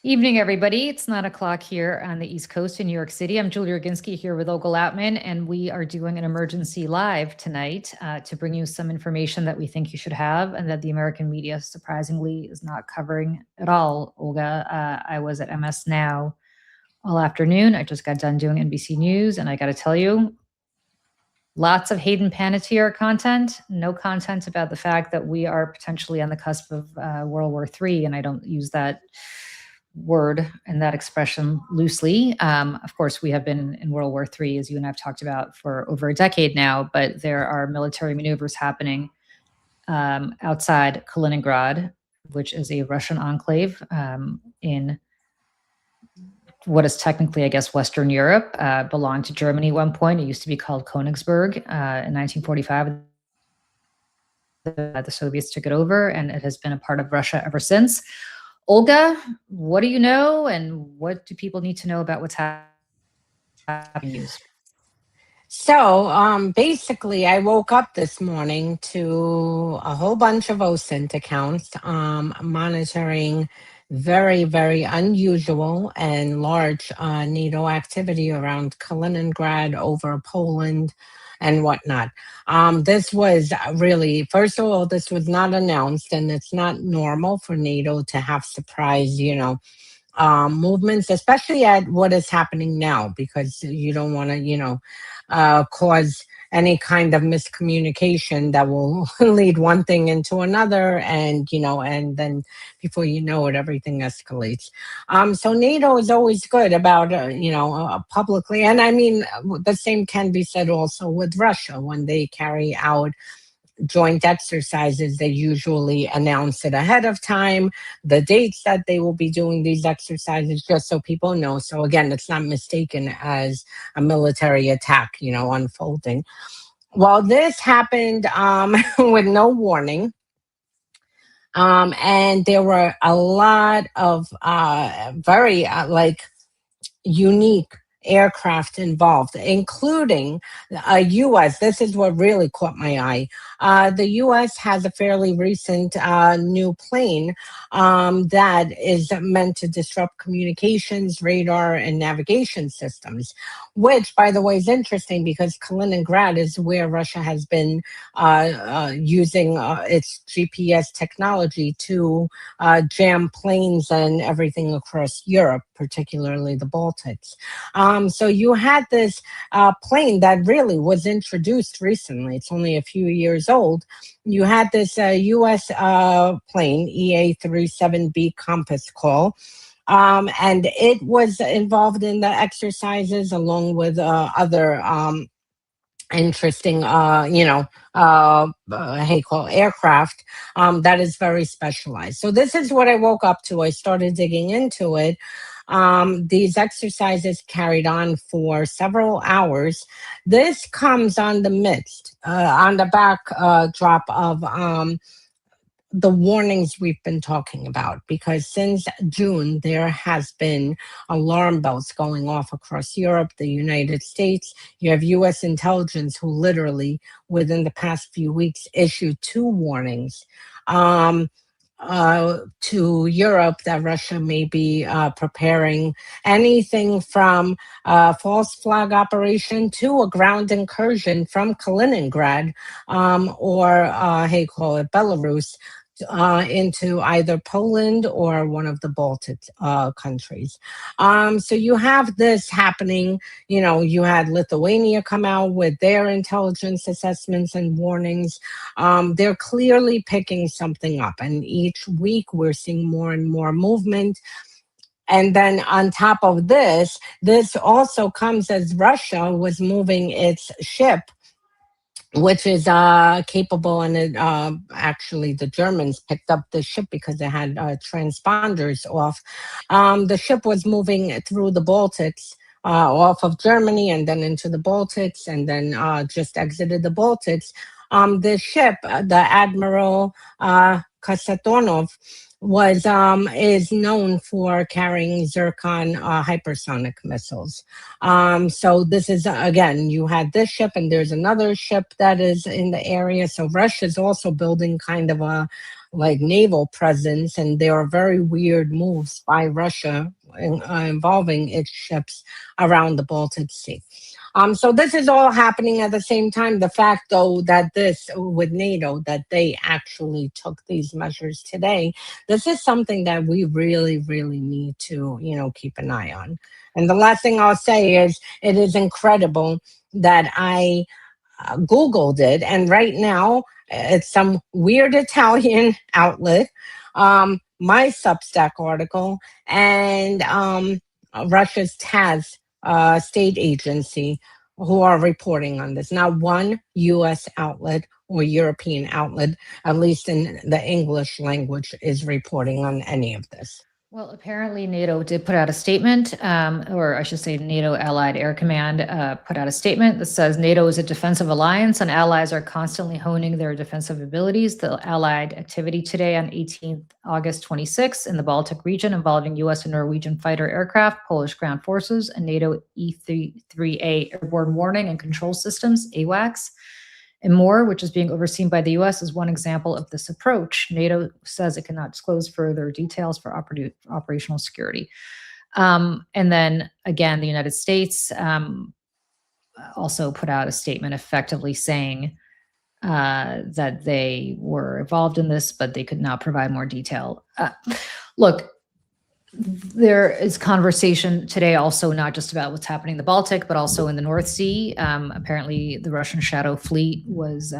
Evening, everybody. It's 9 o'clock here on the East Coast in New York City. I'm Julia Roginski here with Olga Lautman, and we are doing an emergency live tonight to bring you some information that we think you should have and that the American media surprisingly is not covering at all. Olga, I was at MS Now all afternoon. I just got done doing NBC News, and I got to tell you, lots of Hayden Panettiere content, no content about the fact that we are potentially on the cusp of World War III, and I don't use that word and that expression loosely. Of course, we have been in World War III, as you and I have talked about, for over a decade now, but there are military maneuvers happening outside Kaliningrad, which is a Russian enclave in what is technically, I guess, Western Europe, belonged to Germany at one point. It used to be called Königsberg in 1945. The Soviets took it over, and it has been a part of Russia ever since. Olga, what do you know, and what do people need to know about what's happening? So basically, I woke up this morning to a whole bunch of OSINT accounts monitoring very, very unusual and large NATO activity around Kaliningrad, over Poland, and whatnot. This was really, first of all, this was not announced, and it's not normal for NATO to have surprise, movements, especially at what is happening now, because you don't want to, cause any kind of miscommunication that will lead one thing into another, and and then before you know it, everything escalates. So NATO is always good about publicly, and I mean the same can be said also with Russia. When they carry out joint exercises, they usually announce it ahead of time, the dates that they will be doing these exercises, just so people know. So again, it's not mistaken as a military attack, unfolding. Well, this happened with no warning. And there were a lot of very unique aircraft involved, including a U.S. This is what really caught my eye. The U.S. has a fairly recent new plane that is meant to disrupt communications, radar, and navigation systems, which, by the way, is interesting because Kaliningrad is where Russia has been using its GPS technology to jam planes and everything across Europe, particularly the Baltics. So you had this plane that really was introduced recently. It's only a few years old. You had this U.S. Plane, EA-37B Compass Call, and it was involved in the exercises along with other interesting, aircraft that is very specialized. So this is what I woke up to. I started digging into it. These exercises carried on for several hours. This comes on the midst, on the backdrop of the warnings we've been talking about, because since June, there has been alarm bells going off across Europe, the United States. You have U.S. intelligence who literally, within the past few weeks, issued 2 warnings to Europe that Russia may be preparing anything from a false flag operation to a ground incursion from Kaliningrad or Belarus into either Poland or one of the Baltic countries. So you have this happening. You had Lithuania come out with their intelligence assessments and warnings. They're clearly picking something up, and each week we're seeing more and more movement. And then on top of this also comes as Russia was moving its ship, which is capable, and it, actually the Germans picked up the ship because it had transponders off. The ship was moving through the Baltics, off of Germany and then into the Baltics, and then just exited the Baltics. The ship, the Admiral Kasatonov, was is known for carrying Zircon hypersonic missiles. So this is again, you had this ship, and there's another ship that is in the area. So Russia's also building kind of a like naval presence, and there are very weird moves by Russia involving its ships around the Baltic Sea. So this is all happening at the same time. The fact, though, that this with NATO, that they actually took these measures today, this is something that we really, really need to, keep an eye on. And the last thing I'll say is it is incredible that I Googled it, and right now it's some weird Italian outlet, my Substack article, and Russia's TASS state agency who are reporting on this. Not one U.S. outlet or European outlet, at least in the English language, is reporting on any of this. Well, apparently NATO did put out a statement, or I should say NATO Allied Air Command put out a statement that says NATO is a defensive alliance and allies are constantly honing their defensive abilities. The Allied activity today on 18th August 26 in the Baltic region involving U.S. and Norwegian fighter aircraft, Polish ground forces, and NATO E-3A airborne warning and control systems, AWACS, and more, which is being overseen by the U.S., is one example of this approach. NATO says it cannot disclose further details for operational security. And then again, the United States also put out a statement effectively saying that they were involved in this, but they could not provide more detail. Look, there is conversation today also not just about what's happening in the Baltic, but also in the North Sea. Apparently, the Russian shadow fleet was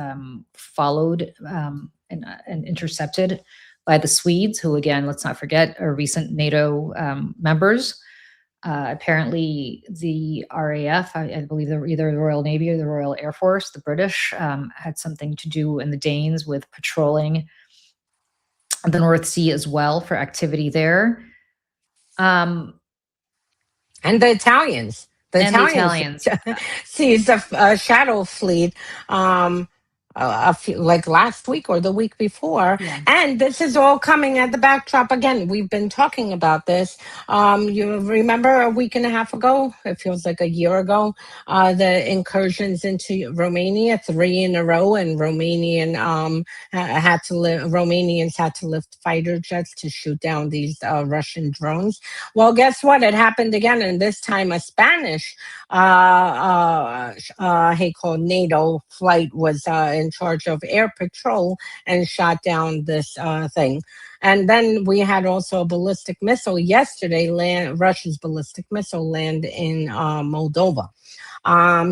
followed and intercepted by the Swedes, who, again, let's not forget, are recent NATO members. Apparently, the RAF, I believe they're either the Royal Navy or the Royal Air Force, the British, had something to do, and the Danes, with patrolling the North Sea as well for activity there. And the Italians. The Italians seized a shadow fleet like last week or the week before. Yeah. And this is all coming at the backdrop. Again, we've been talking about this. You remember a week and a half ago, it feels like a year ago, the incursions into Romania, 3 in a row, and Romanians had to lift fighter jets to shoot down these Russian drones. Well, guess what? It happened again, and this time a Spanish called NATO flight was in charge of air patrol and shot down this thing. And then we had also a ballistic missile yesterday, Russia's ballistic missile land in Moldova.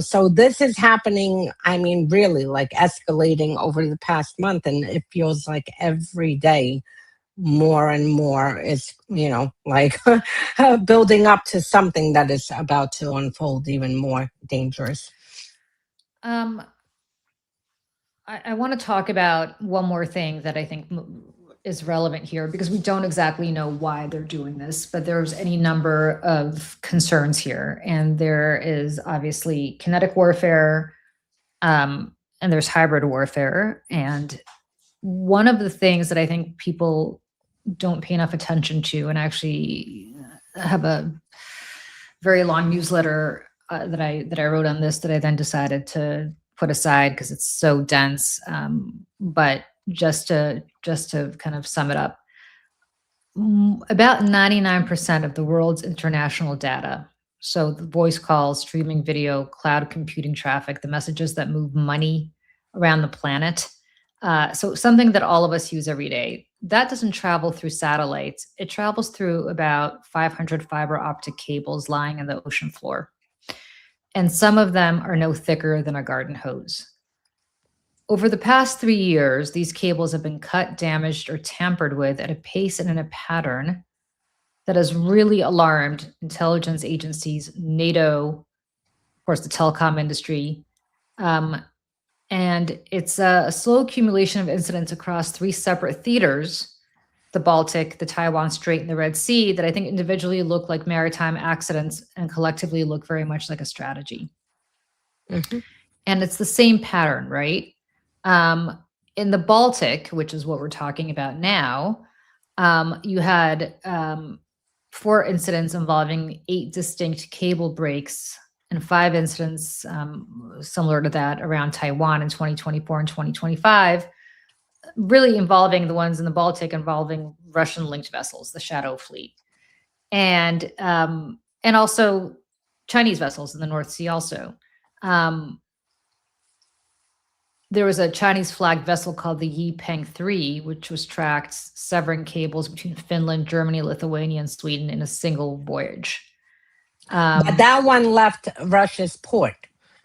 So this is happening, I mean, really like escalating over the past month, and it feels like every day more and more is, like building up to something that is about to unfold even more dangerous. I want to talk about one more thing that I think is relevant here, because we don't exactly know why they're doing this, but there's any number of concerns here. And there is obviously kinetic warfare, and there's hybrid warfare. And one of the things that I think people don't pay enough attention to, and actually have a very long newsletter that I wrote on this that I then decided to put aside because it's so dense. But just to kind of sum it up, about 99% of the world's international data, so the voice calls, streaming video, cloud computing traffic, the messages that move money around the planet, so something that all of us use every day, that doesn't travel through satellites. It travels through about 500 fiber optic cables lying on the ocean floor. And some of them are no thicker than a garden hose. Over the past 3 years, these cables have been cut, damaged, or tampered with at a pace and in a pattern that has really alarmed intelligence agencies, NATO, of course, the telecom industry. And it's a slow accumulation of incidents across 3 separate theaters, the Baltic, the Taiwan Strait, and the Red Sea, that I think individually look like maritime accidents and collectively look very much like a strategy. Mm-hmm. And it's the same pattern, right? In the Baltic, which is what we're talking about now, You had 4 incidents involving 8 distinct cable breaks and 5 incidents similar to that around Taiwan in 2024 and 2025, really involving the ones in the Baltic involving Russian-linked vessels, the Shadow Fleet, and also Chinese vessels in the North Sea also. There was a Chinese flagged vessel called the Yipeng 3, which was tracked severing cables between Finland, Germany, Lithuania, and Sweden in a single voyage. But that one left Russia's port,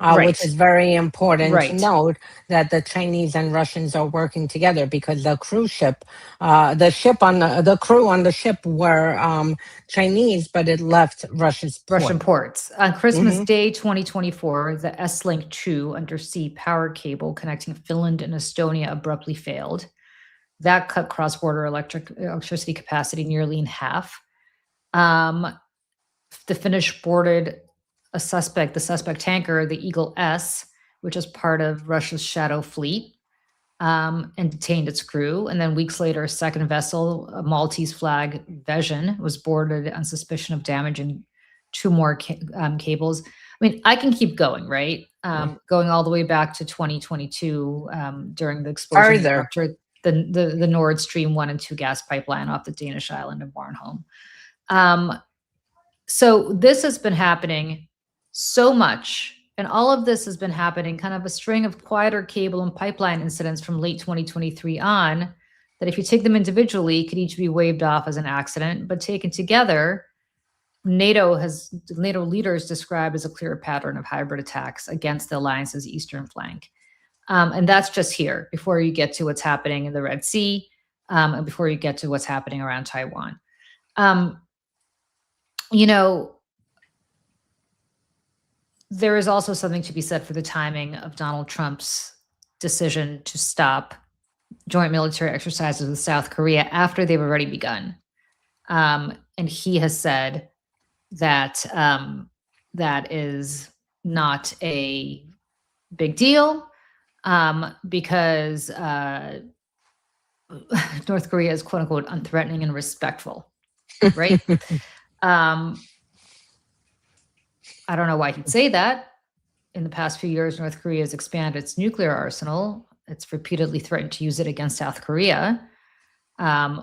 Right. which is very important to Right. note that the Chinese and Russians are working together, because the cruise ship, the crew on the ship were Chinese, but it left Russian ports. On Christmas Day 2024, the S-Link 2 undersea power cable connecting Finland and Estonia abruptly failed. That cut cross-border electricity capacity nearly in half. The Finnish boarded the suspect tanker, the Eagle S, which is part of Russia's Shadow Fleet, and detained its crew. And then weeks later, a second vessel, a Maltese flag Vision, was boarded on suspicion of damaging 2 more cables. I mean, I can keep going, right? Going all the way back to 2022 during the explosion that ruptured the Nord Stream 1 and 2 gas pipeline off the Danish island of Bornholm. So this has been happening so much, and all of this has been happening kind of a string of quieter cable and pipeline incidents from late 2023 on, that if you take them individually, could each be waved off as an accident, but taken together, NATO leaders describe as a clear pattern of hybrid attacks against the alliance's eastern flank. And that's just here, before you get to what's happening in the Red Sea, and before you get to what's happening around Taiwan. There is also something to be said for the timing of Donald Trump's decision to stop joint military exercises with South Korea after they've already begun. And he has said that that is not a big deal, because North Korea is, quote unquote, unthreatening and respectful, right? I don't know why he'd say that. In the past few years, North Korea has expanded its nuclear arsenal. It's repeatedly threatened to use it against South Korea,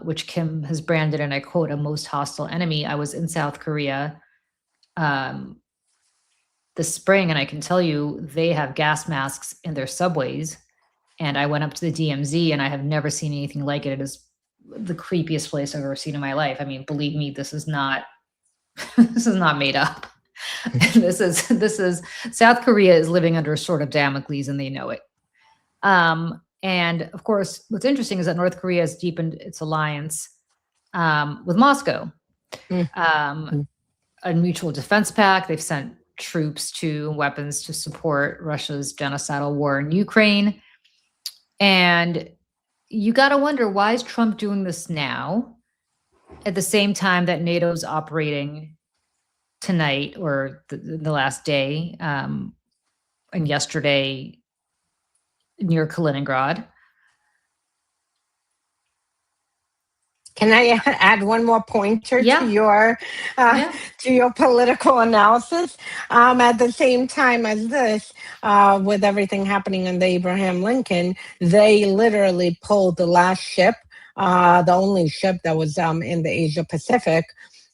which Kim has branded, and I quote, a most hostile enemy. I was in South Korea this spring, and I can tell you they have gas masks in their subways. And I went up to the DMZ, and I have never seen anything like it. It is the creepiest place I've ever seen in my life. I mean, believe me, this is not made up. This is South Korea is living under a sword of Damocles, and they know it. And of course, what's interesting is that North Korea has deepened its alliance with Moscow, a mutual defense pact. They've sent troops to weapons to support Russia's genocidal war in Ukraine. And you got to wonder, why is Trump doing this now at the same time that NATO's operating tonight, or the last day, and yesterday near Kaliningrad? Can I add one more pointer to your political analysis? At the same time as this, with everything happening on the Abraham Lincoln, they literally pulled the last ship, the only ship that was in the Asia Pacific,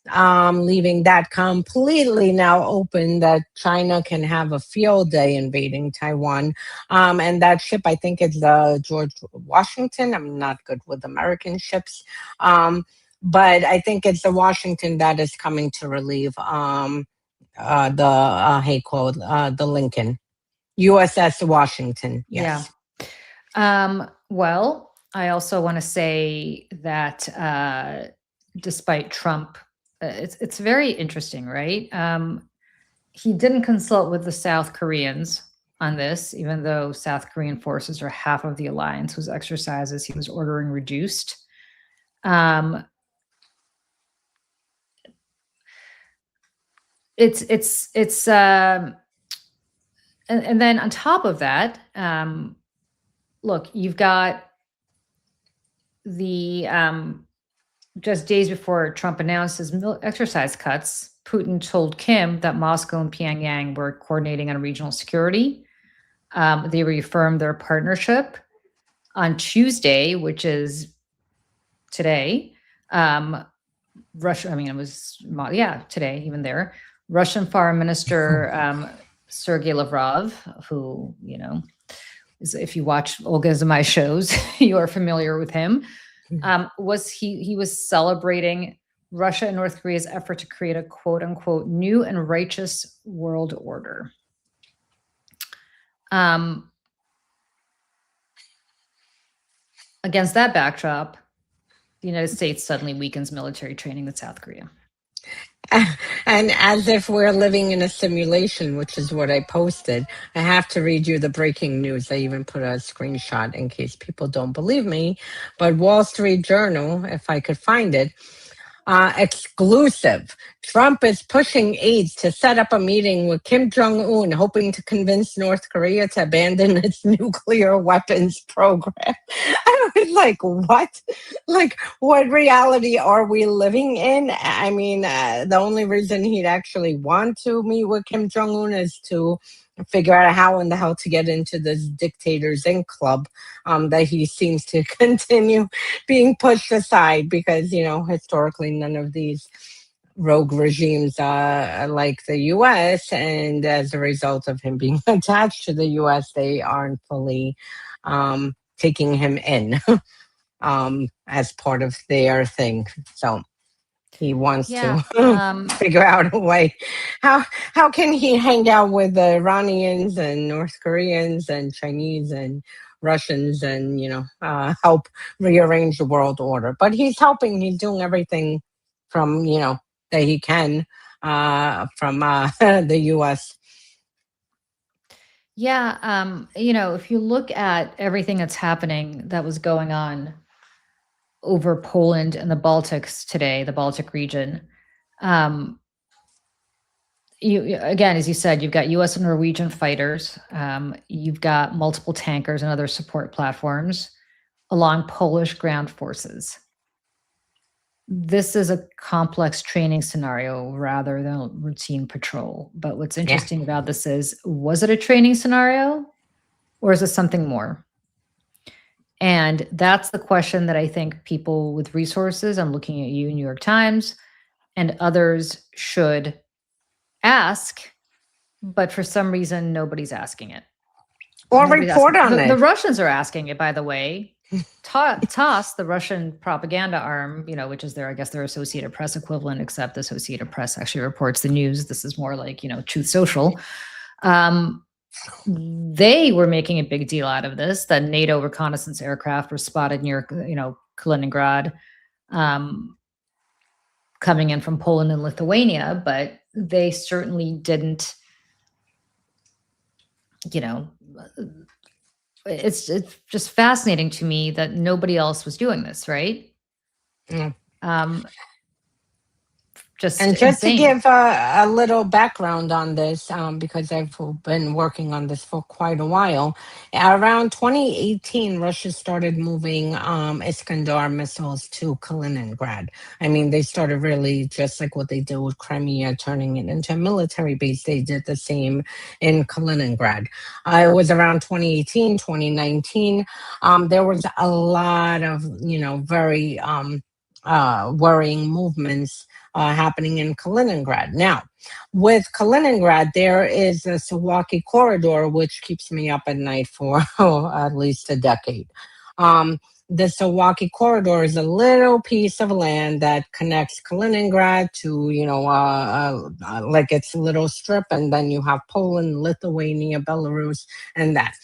leaving that completely now open, that China can have a field day invading Taiwan. And that ship, I think, is the George Washington. I'm not good with American ships. But I think it's the Washington that is coming to relieve the Lincoln. USS Washington, yes. Yeah. Well, I also want to say that despite Trump, it's very interesting, right? He didn't consult with the South Koreans on this, even though South Korean forces are half of the alliance, whose exercises he was ordering reduced. And then on top of that, look, you've got the just days before Trump announced his exercise cuts, Putin told Kim that Moscow and Pyongyang were coordinating on regional security. They reaffirmed their partnership on Tuesday, which is today. Russia, I mean, it was, today, even there. Russian Foreign Minister Sergei Lavrov, who, if you watch Olga's and my shows, you are familiar with him. He was celebrating Russia and North Korea's effort to create a quote unquote new and righteous world order. Against that backdrop, the United States suddenly weakens military training with South Korea. And as if we're living in a simulation, which is what I posted, I have to read you the breaking news. I even put a screenshot in case people don't believe me. But Wall Street Journal, if I could find it, exclusive. Trump is pushing aides to set up a meeting with Kim Jong-un, hoping to convince North Korea to abandon its nuclear weapons program. I was like, what? Like, what reality are we living in? I mean, the only reason he'd actually want to meet with Kim Jong-un is to figure out how in the hell to get into this dictator's enclave that he seems to continue being pushed aside because, historically none of these rogue regimes like the U.S. and as a result of him being attached to the U.S., they aren't fully taking him in as part of their thing. So he wants to figure out a way. How can he hang out with the Iranians and North Koreans and Chinese and Russians and, help rearrange the world order? But he's helping. He's doing everything from, that he can from the U.S. Yeah. If you look at everything that's happening that was going on over Poland and the Baltics today, the Baltic region. Again, as you said, you've got U.S. and Norwegian fighters. You've got multiple tankers and other support platforms along Polish ground forces. This is a complex training scenario rather than a routine patrol. But what's interesting about this is, was it a training scenario or is it something more? And that's the question that I think people with resources, I'm looking at you, New York Times, and others should ask, but for some reason, nobody's asking it. Or report on it. The Russians are asking it, by the way. TASS, the Russian propaganda arm, which is their Associated Press equivalent, except the Associated Press actually reports the news. This is more like, Truth Social. They were making a big deal out of this, that NATO reconnaissance aircraft were spotted near, Kaliningrad, coming in from Poland and Lithuania, but they certainly didn't, it's just fascinating to me that nobody else was doing this, right? Just to give a little background on this, because I've been working on this for quite a while. Around 2018, Russia started moving Iskander missiles to Kaliningrad. I mean, they started really just like what they did with Crimea, turning it into a military base. They did the same in Kaliningrad. It was around 2018, 2019. There was a lot of, very worrying movements happening in Kaliningrad. Now, with Kaliningrad, there is the Suwalki corridor, which keeps me up at night for at least a decade. The Suwalki corridor is a little piece of land that connects Kaliningrad to, like it's a little strip, and then you have Poland, Lithuania, Belarus, and that.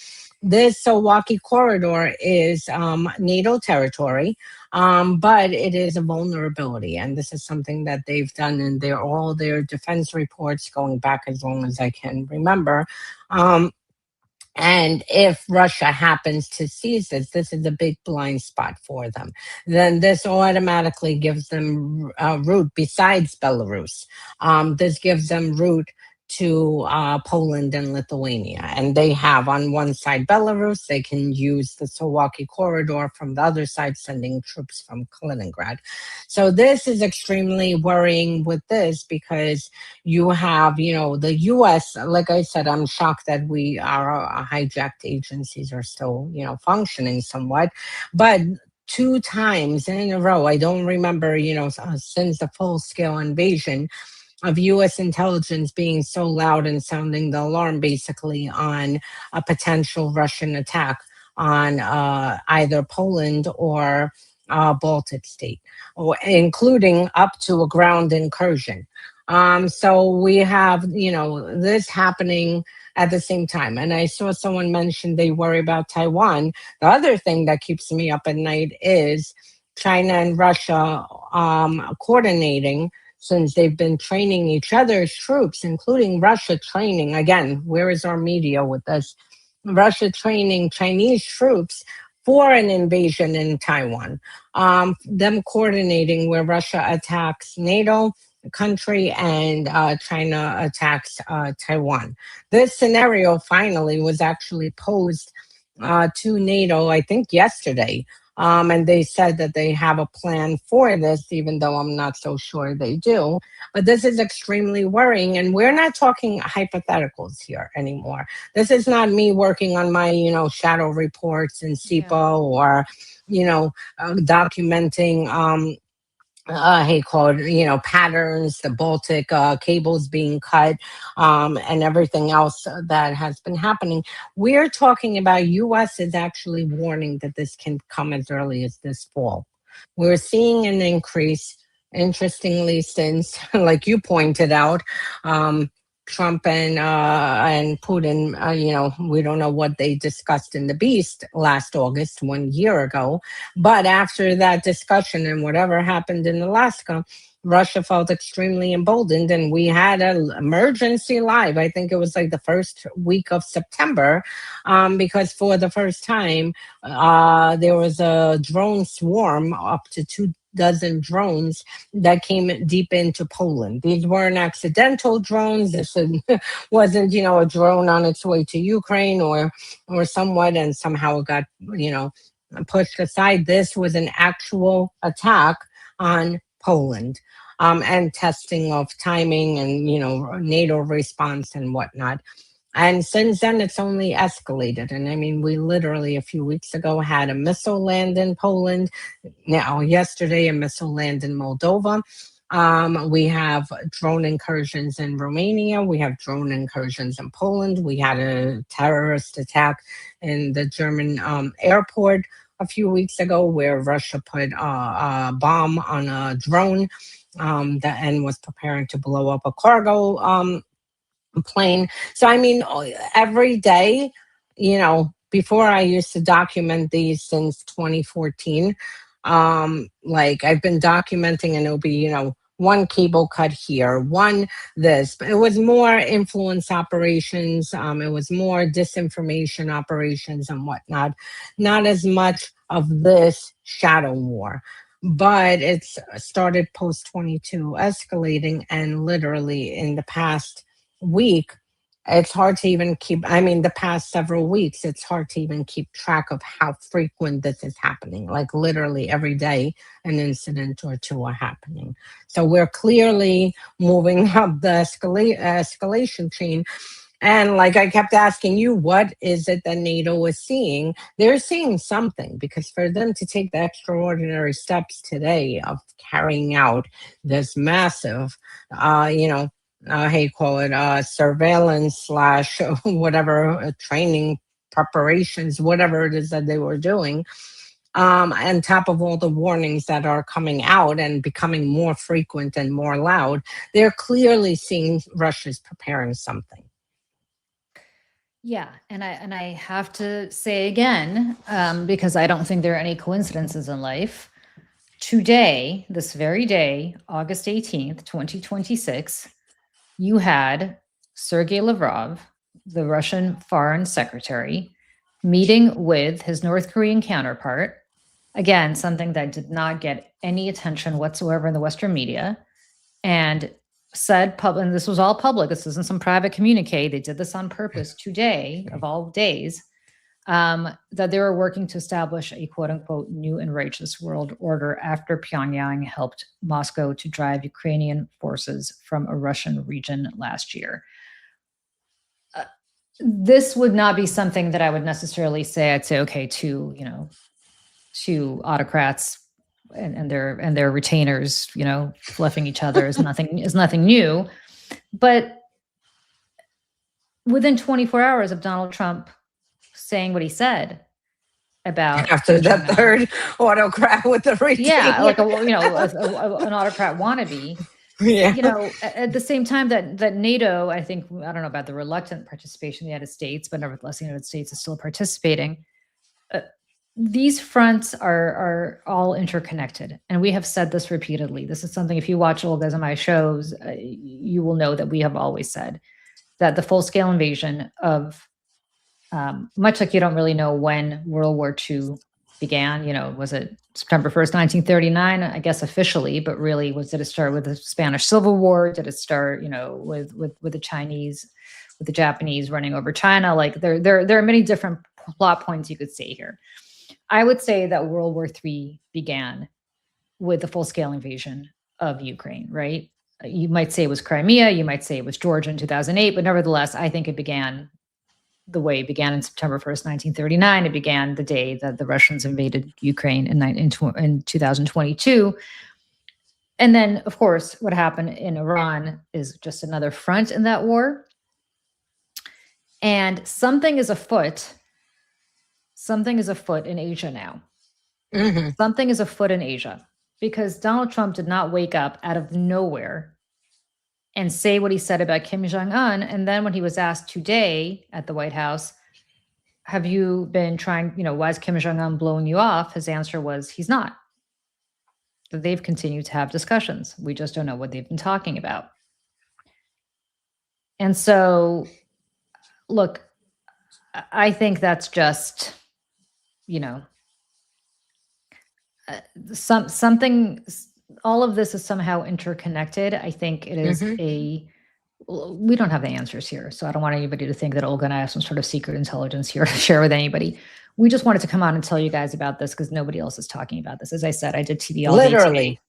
This Suwalki corridor is NATO territory, but it is a vulnerability, and this is something that they've done in all their defense reports going back as long as I can remember. And if Russia happens to seize this is a big blind spot for them. Then this automatically gives them route besides Belarus. This gives them route to Poland and Lithuania. And they have on one side Belarus, they can use the Suwalki corridor, from the other side, sending troops from Kaliningrad. So this is extremely worrying with this, because you have, the US, like I said, I'm shocked that our hijacked agencies are still, functioning somewhat. But 2 times in a row, I don't remember, since the full scale invasion, of US intelligence being so loud and sounding the alarm basically on a potential Russian attack on either Poland or Baltic state, or including up to a ground incursion. So we have, this happening at the same time. And I saw someone mention they worry about Taiwan. The other thing that keeps me up at night is China and Russia coordinating, since they've been training each other's troops, including Russia training. Again, where is our media with this? Russia training Chinese troops for an invasion in Taiwan. Them coordinating where Russia attacks NATO country and China attacks Taiwan. This scenario finally was actually posed to NATO, I think yesterday. And they said that they have a plan for this, even though I'm not so sure they do. But this is extremely worrying. And we're not talking hypotheticals here anymore. This is not me working on my, shadow reports in SIPO, or, documenting patterns, the Baltic cables being cut, and everything else that has been happening. We're talking about US is actually warning that this can come as early as this fall. We're seeing an increase, interestingly, since, like you pointed out, Trump and Putin, we don't know what they discussed in the Beast last August, 1 year ago. But after that discussion and whatever happened in Alaska, Russia felt extremely emboldened, and we had an emergency live. I think it was like the first week of September, because for the first time, there was a drone swarm, up to 24 drones that came deep into Poland. These weren't accidental drones. This wasn't, a drone on its way to Ukraine or somewhat, and somehow it got, pushed aside. This was an actual attack on Poland, and testing of timing and, NATO response and whatnot. And since then, it's only escalated. And I mean, we literally a few weeks ago had a missile land in Poland. Now, yesterday, a missile land in Moldova. We have drone incursions in Romania. We have drone incursions in Poland. We had a terrorist attack in the German airport a few weeks ago, where Russia put a bomb on a drone and was preparing to blow up a cargo plane. So, I mean, every day, before I used to document these since 2014, like I've been documenting, and it'll be, one cable cut here, one this. But it was more influence operations. It was more disinformation operations and whatnot. Not as much of this shadow war. But it's started post 22 escalating, and literally in the past week, it's hard to even the past several weeks, it's hard to even keep track of how frequent this is happening. Like literally every day, an incident or two are happening. So we're clearly moving up the escalation chain. And like I kept asking you, what is it that NATO is seeing? They're seeing something, because for them to take the extraordinary steps today of carrying out this massive, surveillance slash whatever, training preparations, whatever it is that they were doing, on top of all the warnings that are coming out and becoming more frequent and more loud, they're clearly seeing Russia's preparing something. Yeah, and I have to say again, because I don't think there are any coincidences in life. Today, this very day, August 18th, 2026, you had Sergei Lavrov, the Russian Foreign Secretary, meeting with his North Korean counterpart. Again, something that did not get any attention whatsoever in the Western media. And said public, and this was all public, this isn't some private communique, they did this on purpose today of all days, that they were working to establish a quote unquote new and righteous world order after Pyongyang helped Moscow to drive Ukrainian forces from a Russian region last year. This would not be something that I would necessarily say, I'd say, okay, to autocrats and their retainers, fluffing each other is nothing new. But within 24 hours of Donald Trump saying what he said about after the third autocrat with the retainer. Yeah, like an autocrat wannabe. Yeah. At the same time that NATO, I don't know about the reluctant participation of the United States, but nevertheless, the United States is still participating. These fronts are all interconnected. And we have said this repeatedly. This is something, if you watch Olga's and my shows, you will know that we have always said that the full-scale invasion of, much like you don't really know when World War II began, was it September 1st, 1939, I guess officially, but really did it start with the Spanish Civil War? Did it start, with the Chinese, with the Japanese running over China? Like there are many different plot points you could say here. I would say that World War III began with the full-scale invasion of Ukraine, right? You might say it was Crimea, you might say it was Georgia in 2008, but nevertheless, I think it began the way it began in September 1st, 1939. It began the day that the Russians invaded Ukraine in 2022. And then, of course, what happened in Iran is just another front in that war. And something is afoot in Asia now. Mm-hmm. Something is afoot in Asia because Donald Trump did not wake up out of nowhere and say what he said about Kim Jong-un. And then when he was asked today at the White House, have you been trying, why is Kim Jong-un blowing you off? His answer was, he's not. That they've continued to have discussions. We just don't know what they've been talking about. And so, look, I think that's just, something, all of this is somehow interconnected. I think it is we don't have the answers here. So I don't want anybody to think that Olga and I have some sort of secret intelligence here to share with anybody. We just wanted to come on and tell you guys about this because nobody else is talking about this. As I said, I did TV all day Literally.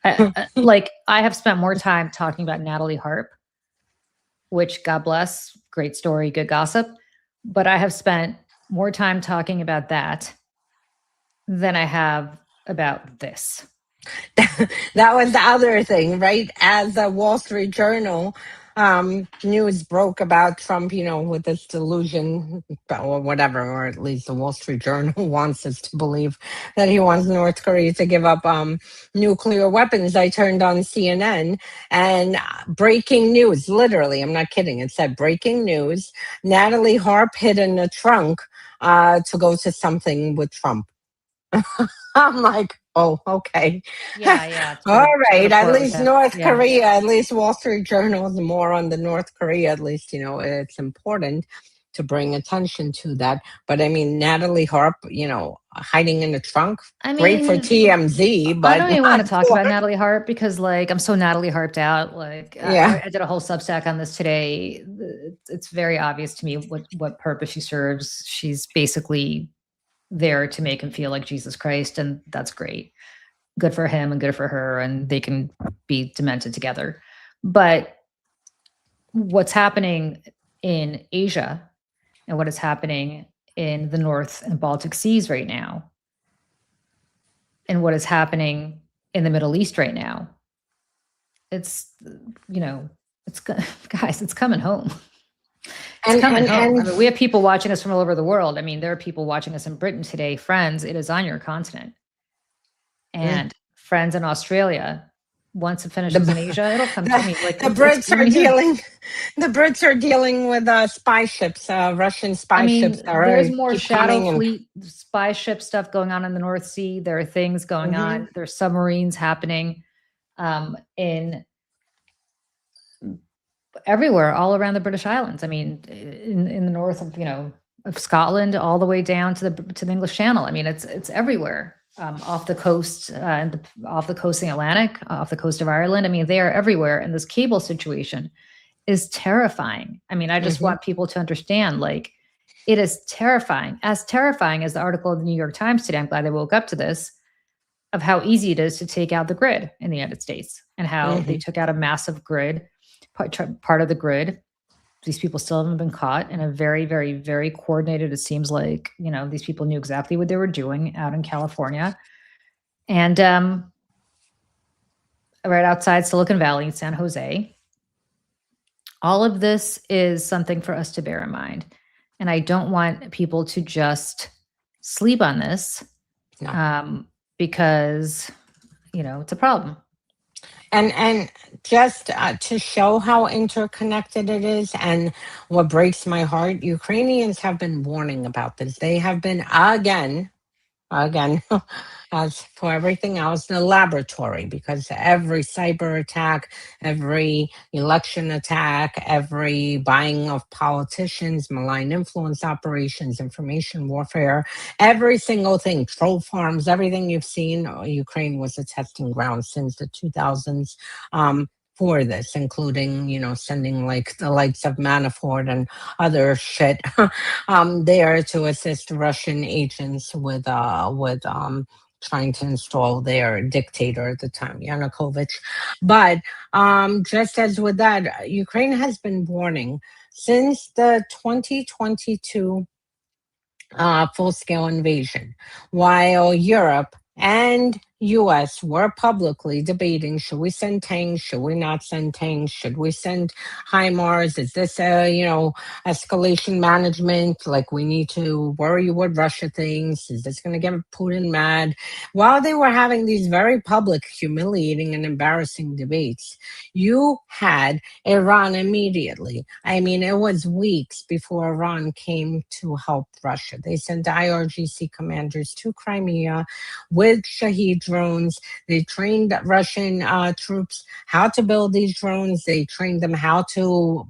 today. I have spent more time talking about Natalie Harp, which, God bless, great story, good gossip. But I have spent more time talking about that than I have about this. That was the other thing, right? As the Wall Street Journal news broke about Trump, with this delusion or whatever, or at least the Wall Street Journal wants us to believe that he wants North Korea to give up nuclear weapons. I turned on CNN and breaking news, literally, I'm not kidding. It said breaking news, Natalie Harp hid in the trunk to go to something with Trump. I'm like, oh, okay. Yeah. All right. At least North Korea, at least Wall Street Journal is more on the North Korea. At least, it's important to bring attention to that. But I mean, Natalie Harp, hiding in the trunk, great for TMZ. But I don't even want to talk about Natalie Harp because, I'm so Natalie Harped out. I did a whole Substack on this today. It's very obvious to me what purpose she serves. She's basically there to make him feel like Jesus Christ, and that's great. Good for him and good for her, and they can be demented together. But what's happening in Asia and what is happening in the North and Baltic Seas right now, and what is happening in the Middle East right now, it's guys, it's coming home. We have people watching us from all over the world. There are people watching us in Britain today. Friends, it is on your continent. And friends in Australia, once it finishes in Asia, it'll come to me. The Brits are dealing with spy ships, Russian spy ships. There's more shadow fleet spy ship stuff going on in the North Sea. There are things going on. There's submarines happening in everywhere, all around the British Islands. In the north of Scotland, all the way down to the English Channel. It's everywhere. off the coast and off the coast of the Atlantic, off the coast of Ireland. I mean, they are everywhere. And this cable situation is terrifying. I mean, I just want people to understand, like, it is terrifying as the article in the New York Times today. I'm glad they woke up to this, of how easy it is to take out the grid in the United States, and how they took out a massive grid, part of the grid. These people still haven't been caught in a very, very, very coordinated. It seems like, these people knew exactly what they were doing out in California, and right outside Silicon Valley in San Jose. All of this is something for us to bear in mind. And I don't want people to just sleep on this, because, it's a problem. And just to show how interconnected it is, and what breaks my heart, Ukrainians have been warning about this. They have been again, as for everything else, the laboratory, because every cyber attack, every election attack, every buying of politicians, malign influence operations, information warfare, every single thing, troll farms, everything you've seen, Ukraine was a testing ground since the 2000s. For this, including, sending like the likes of Manafort and other shit there to assist Russian agents with trying to install their dictator at the time, Yanukovych. But just as with that, Ukraine has been warning since the 2022 full-scale invasion, while Europe and US were publicly debating, should we send tanks, should we not send tanks, should we send HIMARS, is this escalation management, like we need to worry what Russia thinks, is this going to get Putin mad? While they were having these very public, humiliating and embarrassing debates, you had Iran immediately. I mean, it was weeks before Iran came to help Russia. They sent IRGC commanders to Crimea with Shahid drones. They trained Russian troops how to build these drones. They trained them how to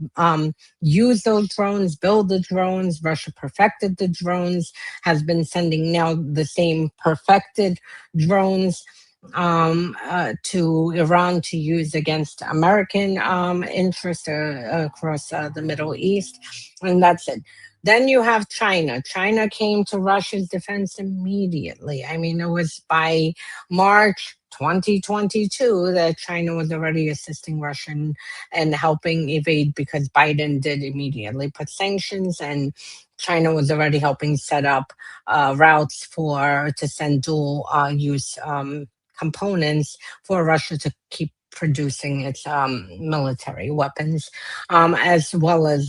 use those drones, build the drones. Russia perfected the drones, has been sending now the same perfected drones to Iran to use against American interests across the Middle East. And that's it. Then you have China. China came to Russia's defense immediately. I mean, it was by March 2022 that China was already assisting Russia and helping evade, because Biden did immediately put sanctions, and China was already helping set up routes to send dual use components for Russia to keep producing its military weapons, as well as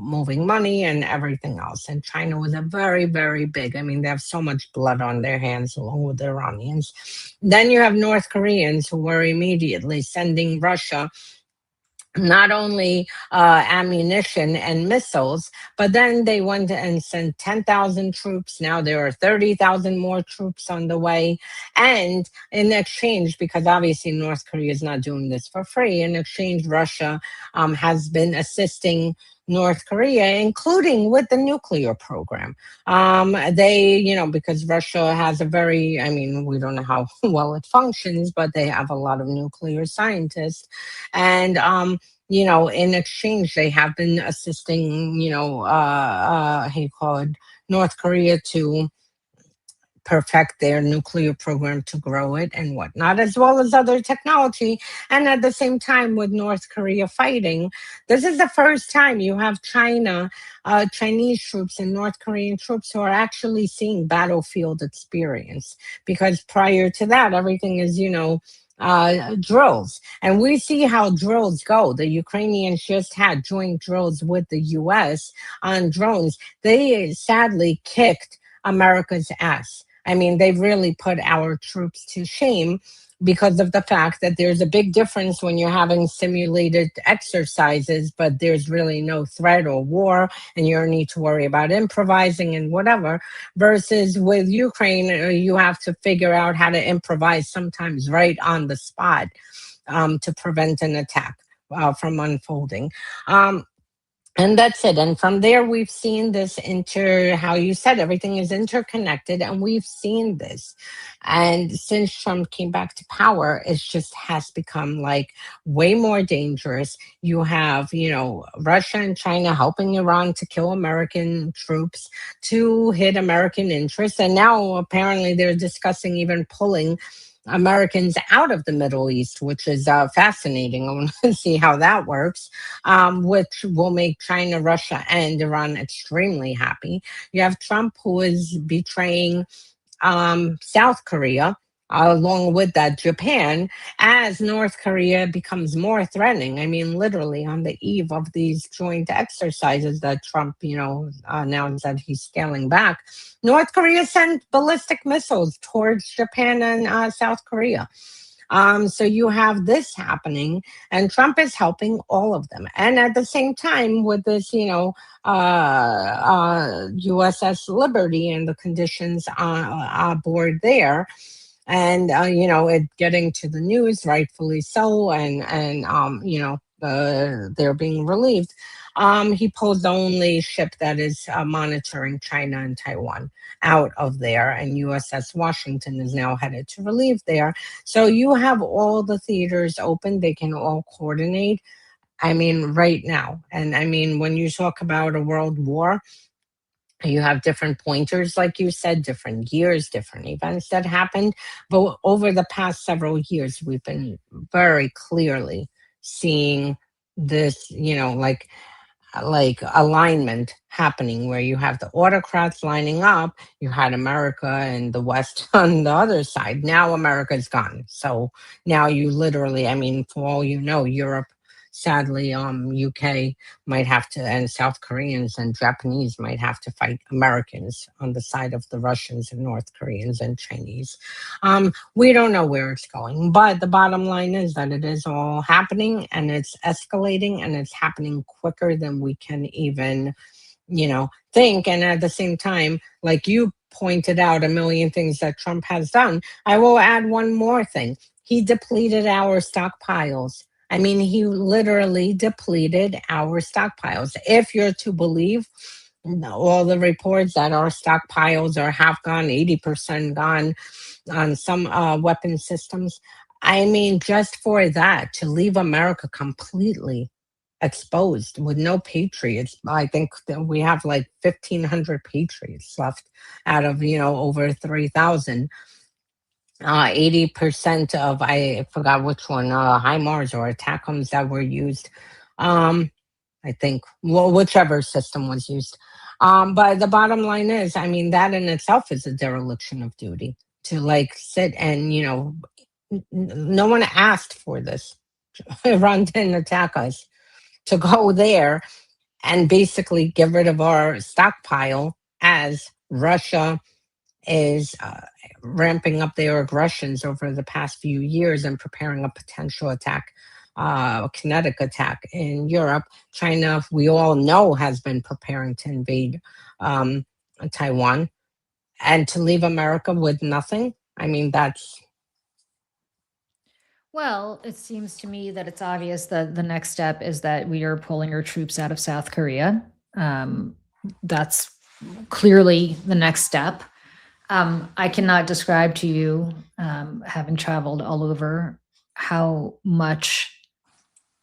moving money and everything else. And China was a very, very big. I mean, they have so much blood on their hands, along with the Iranians. Then you have North Koreans who were immediately sending Russia not only ammunition and missiles, but then they went and sent 10,000 troops. Now there are 30,000 more troops on the way. And in exchange, because obviously North Korea is not doing this for free, in exchange, Russia has been assisting North Korea, including with the nuclear program. Because Russia has we don't know how well it functions, but they have a lot of nuclear scientists. And, in exchange, they have been assisting, North Korea to perfect their nuclear program, to grow it and whatnot, as well as other technology. And at the same time, with North Korea fighting, this is the first time you have Chinese troops and North Korean troops who are actually seeing battlefield experience. Because prior to that, everything is, drills. And we see how drills go. The Ukrainians just had joint drills with the US on drones. They sadly kicked America's ass. I mean, they really put our troops to shame, because of the fact that there's a big difference when you're having simulated exercises, but there's really no threat or war, and you don't need to worry about improvising and whatever, versus with Ukraine, you have to figure out how to improvise, sometimes right on the spot, to prevent an attack from unfolding. And that's it. And from there, we've seen this how you said, everything is interconnected. And we've seen this. And since Trump came back to power, it just has become like way more dangerous. You have, Russia and China helping Iran to kill American troops, to hit American interests. And now apparently they're discussing even pulling Americans out of the Middle East, which is fascinating. I want to see how that works, which will make China, Russia, and Iran extremely happy. You have Trump, who is betraying South Korea. Along with that, Japan, as North Korea becomes more threatening. I mean, literally on the eve of these joint exercises that Trump, announced that he's scaling back, North Korea sent ballistic missiles towards Japan and South Korea. So you have this happening, and Trump is helping all of them. And at the same time, with this, USS Liberty and the conditions aboard there, and it getting to the news, rightfully so, and they're being relieved. He pulled the only ship that is monitoring China and Taiwan out of there, and USS Washington is now headed to relieve there. So you have all the theaters open; they can all coordinate. I mean, right now, and I mean, when you talk about a world war, you have different pointers, like you said, different years, different events that happened. But over the past several years, we've been very clearly seeing this, like alignment happening, where you have the autocrats lining up. You had America and the West on the other side. Now America's gone. So now you literally, I mean, for all you know, Europe, sadly, UK might have to, and South Koreans and Japanese might have to fight Americans on the side of the Russians and North Koreans and Chinese. We don't know where it's going, but the bottom line is that it is all happening, and it's escalating, and it's happening quicker than we can even, think. And at the same time, like you pointed out a million things that Trump has done, I will add one more thing. He depleted our stockpiles. I mean, he literally depleted our stockpiles. If you're to believe all the reports that our stockpiles are half gone, 80% gone on some weapon systems, I mean, just for that, to leave America completely exposed with no patriots. I think that we have like 1,500 patriots left out of, over 3,000. 80% of, I forgot which one, HIMARS or ATACMS that were used. I think, well, whichever system was used. But the bottom line is, I mean, that in itself is a dereliction of duty, to like sit and, no one asked for this. Iran didn't attack us. To go there and basically get rid of our stockpile as Russia is ramping up their aggressions over the past few years and preparing a potential attack, a kinetic attack in Europe. China, we all know, has been preparing to invade Taiwan, and to leave America with nothing. I mean, that's. Well, it seems to me that it's obvious that the next step is that we are pulling our troops out of South Korea. That's clearly the next step. I cannot describe to you, having traveled all over, how much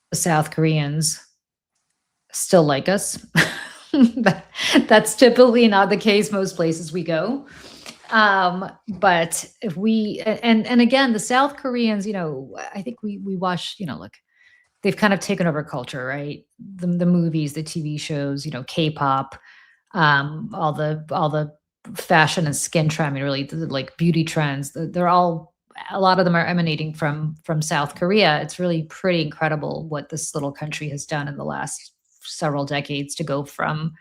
the South Koreans still like us. That's typically not the case most places we go. But if we, and again, the South Koreans, I think we watch, look, they've kind of taken over culture, right? The movies, the TV shows, K-pop, all the fashion and skin trend, I mean, really, like beauty trends. They're all, a lot of them are emanating from South Korea. It's really pretty incredible what this little country has done in the last several decades to go from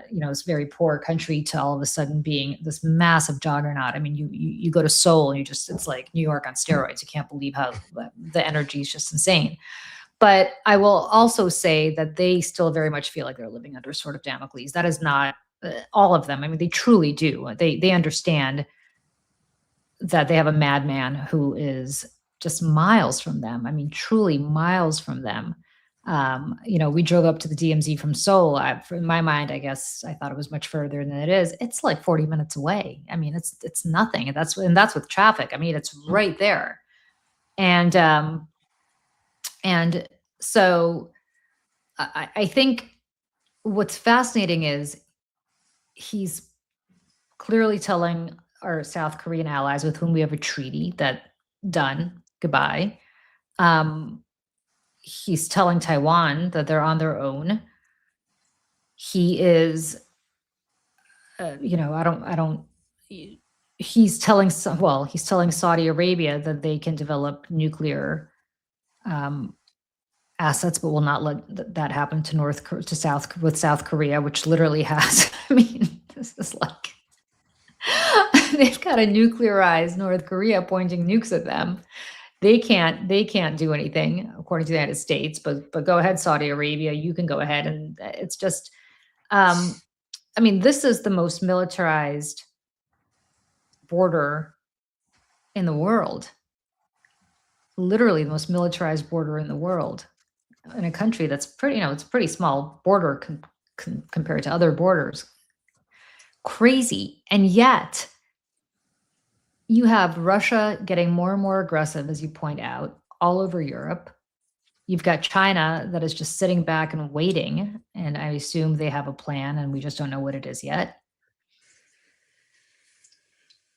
this very poor country to all of a sudden being this massive juggernaut. I mean, you go to Seoul and it's like New York on steroids. You can't believe how the energy is just insane. But I will also say that they still very much feel like they're living under sort of Damocles. That is not all of them. I mean, they truly do. They understand that they have a madman who is just miles from them. I mean, truly miles from them. We drove up to the DMZ from Seoul. In my mind, I guess I thought it was much further than it is. It's like 40 minutes away. I mean, it's nothing. And that's with traffic. I mean, it's right there. And so I think what's fascinating is he's clearly telling our South Korean allies with whom we have a treaty that done, goodbye. He's telling Taiwan that they're on their own. He is, he's telling Saudi Arabia that they can develop nuclear assets, but will not let that happen to South Korea, which literally has, I mean, this is like, they've got a nuclearized North Korea pointing nukes at them. They can't do anything according to the United States, but go ahead, Saudi Arabia, you can go ahead. And it's just, I mean, this is the most militarized border in the world. Literally the most militarized border in the world, in a country that's pretty, it's a pretty small border compared to other borders. Crazy. And yet you have Russia getting more and more aggressive, as you point out, all over Europe. You've got China that is just sitting back and waiting, and I assume they have a plan, and we just don't know what it is yet.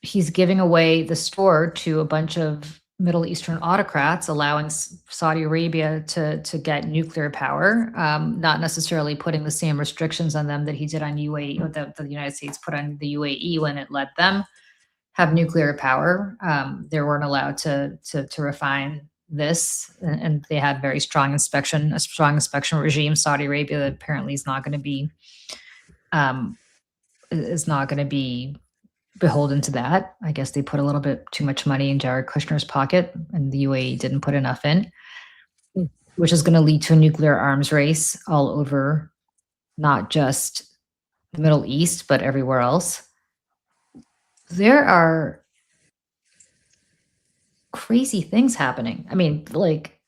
He's giving away the store to a bunch of Middle Eastern autocrats, allowing Saudi Arabia to get nuclear power, not necessarily putting the same restrictions on them that he did on UAE, or that the United States put on the UAE when it let them have nuclear power. They weren't allowed to refine this, and they had a strong inspection regime. Saudi Arabia that apparently is not going to be beholden to that. I guess they put a little bit too much money in Jared Kushner's pocket, and the UAE didn't put enough in, which is going to lead to a nuclear arms race all over, not just the Middle East, but everywhere else. There are crazy things happening. I mean, like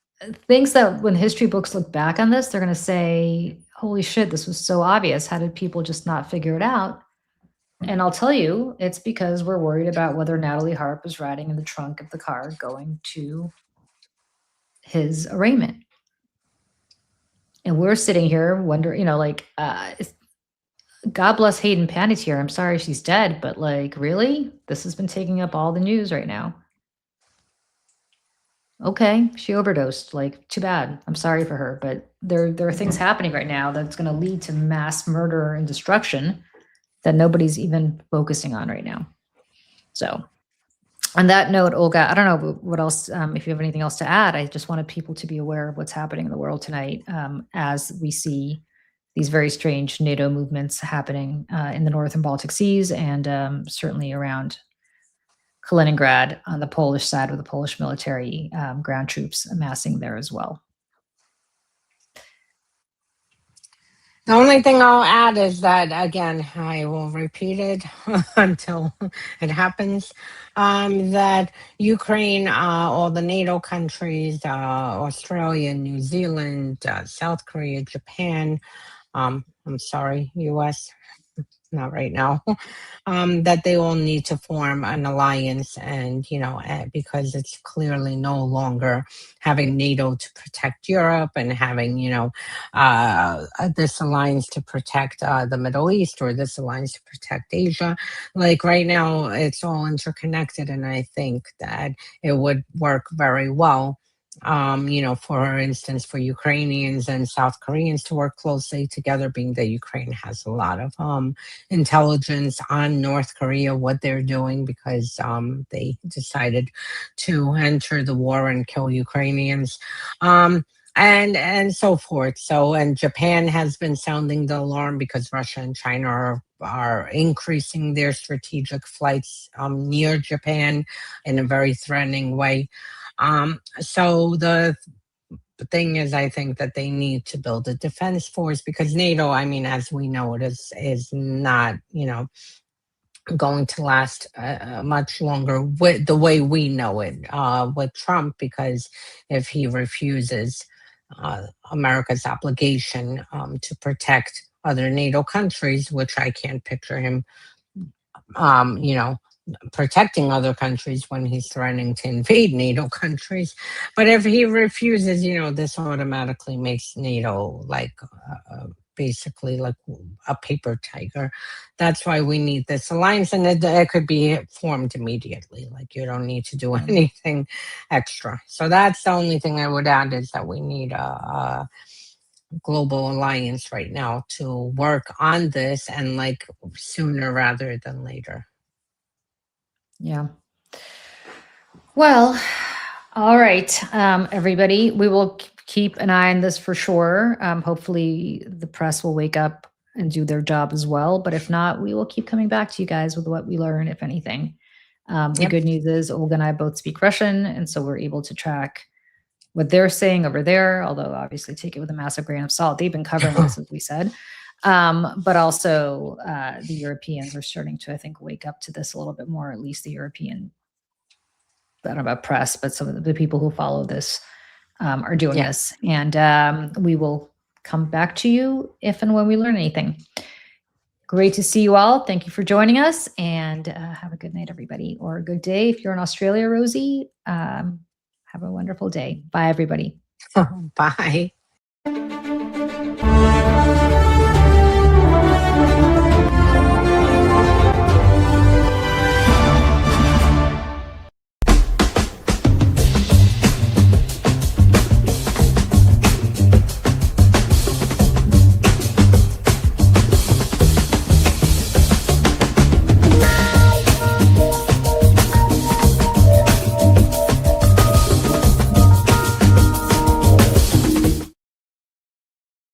things that when history books look back on this, they're going to say, holy shit, this was so obvious. How did people just not figure it out? And I'll tell you, it's because we're worried about whether Natalie Harp is riding in the trunk of the car going to his arraignment. And we're sitting here wondering, God bless Hayden Panettiere. I'm sorry she's dead, but like, really? This has been taking up all the news right now. Okay, she overdosed. Like, too bad. I'm sorry for her, but there are things happening right now that's going to lead to mass murder and destruction that nobody's even focusing on right now. So, on that note, Olga, I don't know what else, if you have anything else to add. I just wanted people to be aware of what's happening in the world tonight, as we see these very strange NATO movements happening in the North and Baltic Seas, and certainly around Kaliningrad on the Polish side, with the Polish military ground troops amassing there as well. The only thing I'll add is that, again, I will repeat it until it happens, that Ukraine, all the NATO countries, Australia, New Zealand, South Korea, Japan, I'm sorry, US, not right now, that they all need to form an alliance, and because it's clearly no longer having NATO to protect Europe and having this alliance to protect the Middle East, or this alliance to protect Asia. Like right now, it's all interconnected, and I think that it would work very well. For instance, for Ukrainians and South Koreans to work closely together, being that Ukraine has a lot of intelligence on North Korea, what they're doing, because they decided to enter the war and kill Ukrainians. And so forth. So, and Japan has been sounding the alarm because Russia and China are increasing their strategic flights near Japan in a very threatening way. So the thing is, I think that they need to build a defense force, because NATO, I mean, as we know, it is not, going to last much longer with the way we know it with Trump, because if he refuses America's obligation to protect other NATO countries, which I can't picture him, protecting other countries when he's threatening to invade NATO countries. But if he refuses, this automatically makes NATO like basically like a paper tiger. That's why we need this alliance, and it could be formed immediately. Like you don't need to do anything extra. So that's the only thing I would add, is that we need a global alliance right now to work on this, and like sooner rather than later. Yeah. Well, all right, everybody, we will keep an eye on this for sure. Hopefully the press will wake up and do their job as well. But if not, we will keep coming back to you guys with what we learn, if anything. The Yep. good news is Olga and I both speak Russian, and so we're able to track what they're saying over there, although obviously take it with a massive grain of salt. They've been covering this, as we said. But also the Europeans are starting to, I think, wake up to this a little bit more, at least the European, I don't know about press, but some of the people who follow this are doing Yeah. this. And we will come back to you if and when we learn anything. Great to see you all. Thank you for joining us, and have a good night, everybody, or a good day if you're in Australia, Rosie. Have a wonderful day. Bye, everybody. Bye.